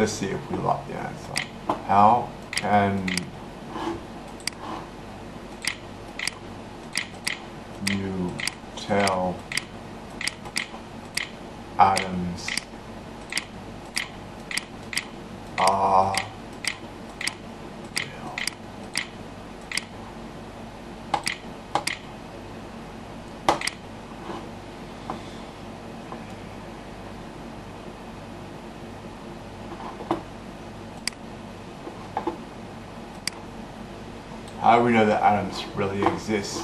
Let's see if we like the answer. How can you tell atoms are real? How do we know that atoms really exist?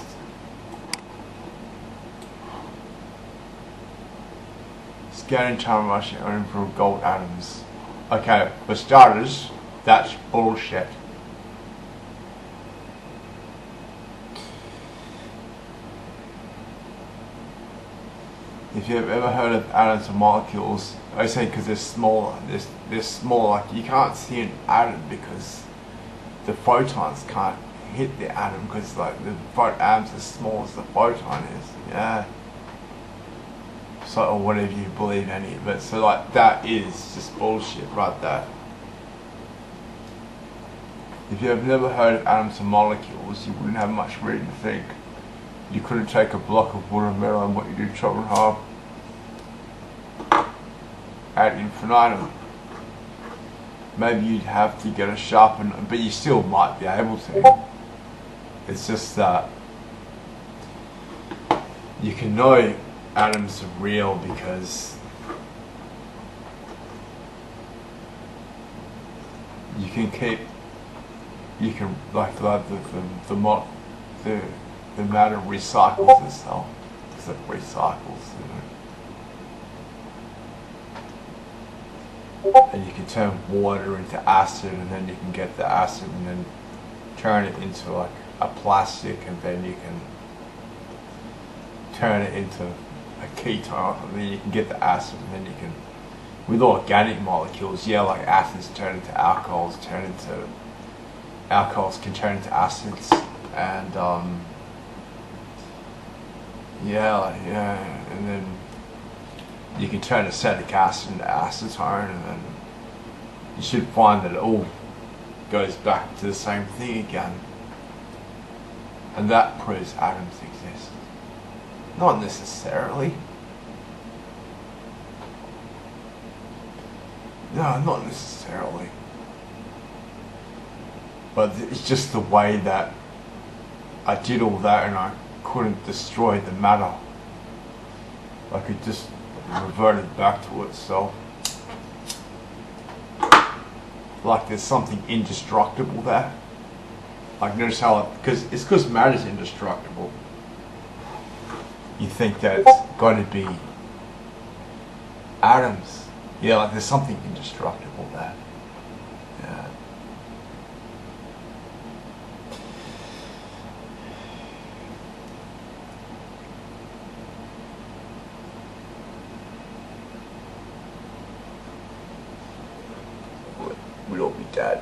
Scanning time rushing only for gold atoms. Okay, for starters, that's bullshit. If you've ever heard of atoms or molecules, I say because they're smaller. They're small. Like you can't see an atom because the photons can't hit the atom because like the atom's as small as the photon is. Yeah. So or whatever you believe any of it. So like that is just bullshit right there. If you have never heard of atoms and molecules, you wouldn't have much reason to think. You couldn't take a block of wood or metal and what you do chop in half ad infinitum. Maybe you'd have to get a sharpener, but you still might be able to. It's just that you can know atoms are real because you can like the matter recycles itself because it recycles, and you can turn water into acid and then you can get the acid and then turn it into like a plastic and then you can turn it into a ketone and then you can get the acid and then you can, with organic molecules, yeah, like acids turn into alcohols can turn into acids and and then you can turn acetic acid into acetone and then you should find that it all goes back to the same thing again. And that proves atoms exist. Not necessarily. No, not necessarily. But it's just the way that I did all that and I couldn't destroy the matter. Like it just reverted back to itself. Like there's something indestructible there. Like notice how, because matter's indestructible. You think that it's got to be atoms. Yeah, like there's something indestructible there. Yeah. We'd all be dead.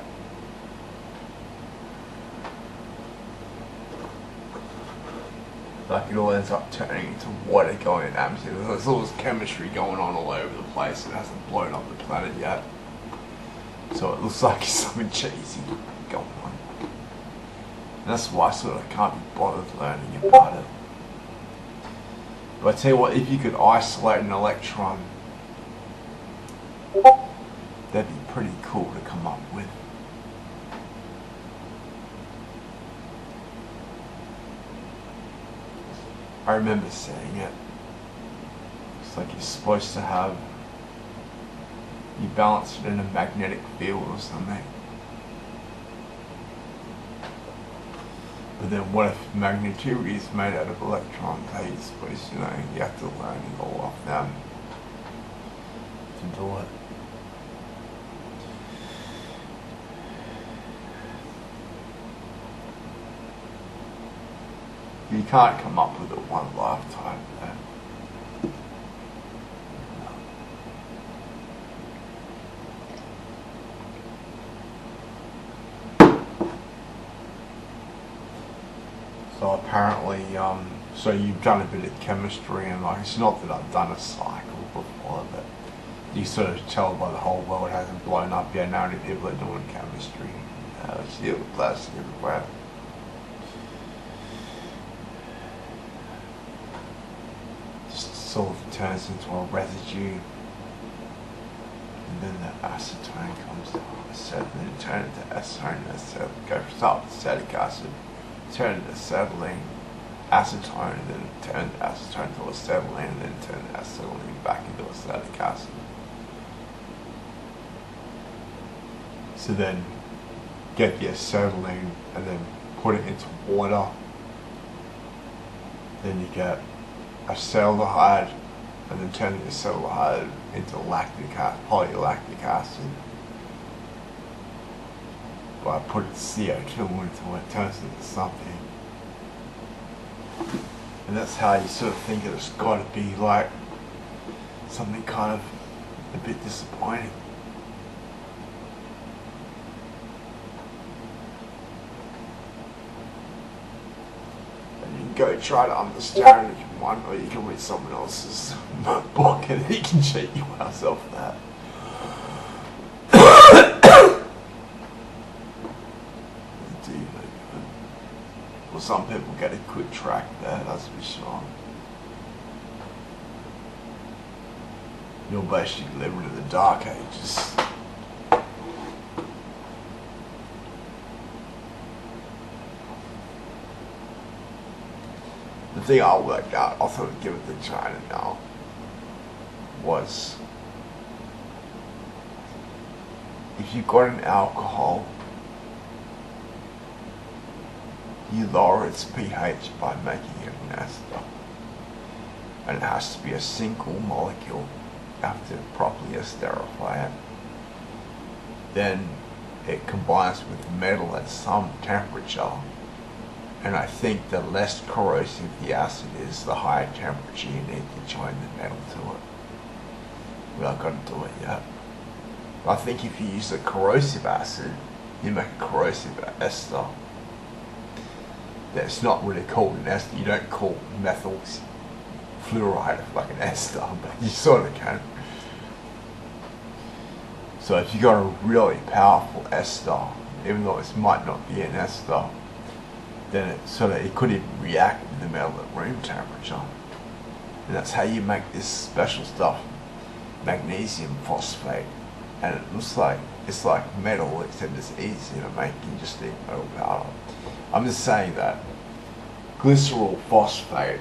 Like it all ends up turning into water going in the atmosphere. There's all this chemistry going on all over the place. It hasn't blown up the planet yet. So it looks like there's something cheesy going on. And that's why I sort of can't be bothered learning about it. But I tell you what, if you could isolate an electron, that'd be pretty cool to come up with. I remember seeing it. It's like you're supposed to have, you balance it in a magnetic field or something. But then what if magnetivity is made out of electrons? How are you supposed to know? You have to learn it all off them to do it. You can't come up with it one lifetime. So apparently, so you've done a bit of chemistry, and like it's not that I've done a cycle before, but you sort of tell by the whole world hasn't blown up yet. Now many people are doing chemistry. Steel, plastic everywhere. Just sort of turns into a residue, and then the acetone comes out, and then it turns into acetone, goes up acetic acid, turn into acetylene, acetone, and then turn acetone to acetylene, and then turn acetylene back into acetic acid. So then get the acetylene and then put it into water. Then you get acetaldehyde, and then turn the acetaldehyde into lactic acid, polylactic acid. By putting CO2 into it, turns into something. And that's how you sort of think it's got to be like something kind of a bit disappointing. Go try to understand it if you want, or you can read someone else's book and he can cheat you out of that. Well, some people get a good track there, that's for sure. You're basically living in the dark ages. The thing I worked out, I'll sort of give it to China now, was if you got an alcohol, you lower its pH by making it an ester. And it has to be a single molecule. You have to properly esterify it. Then it combines with metal at some temperature. And I think the less corrosive the acid is, the higher temperature you need to join the metal to it. We haven't got to do it yet. But I think if you use a corrosive acid, you make a corrosive ester. That's not really called an ester. You don't call methyl fluoride like an ester, but you sort of can. So if you got a really powerful ester, even though it might not be an ester, then it could even react with the metal at room temperature. And that's how you make this special stuff, magnesium phosphate. And it looks like, it's like metal, except it's easier to make. You just need metal powder. I'm just saying that glycerol phosphate,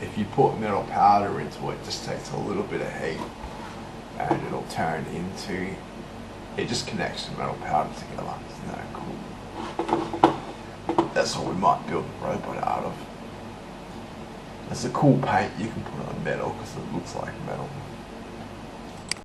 if you put metal powder into it, just takes a little bit of heat and it'll turn into, it just connects the metal powder together. Isn't that cool? That's what we might build a robot out of. It's a cool paint you can put on metal because it looks like metal.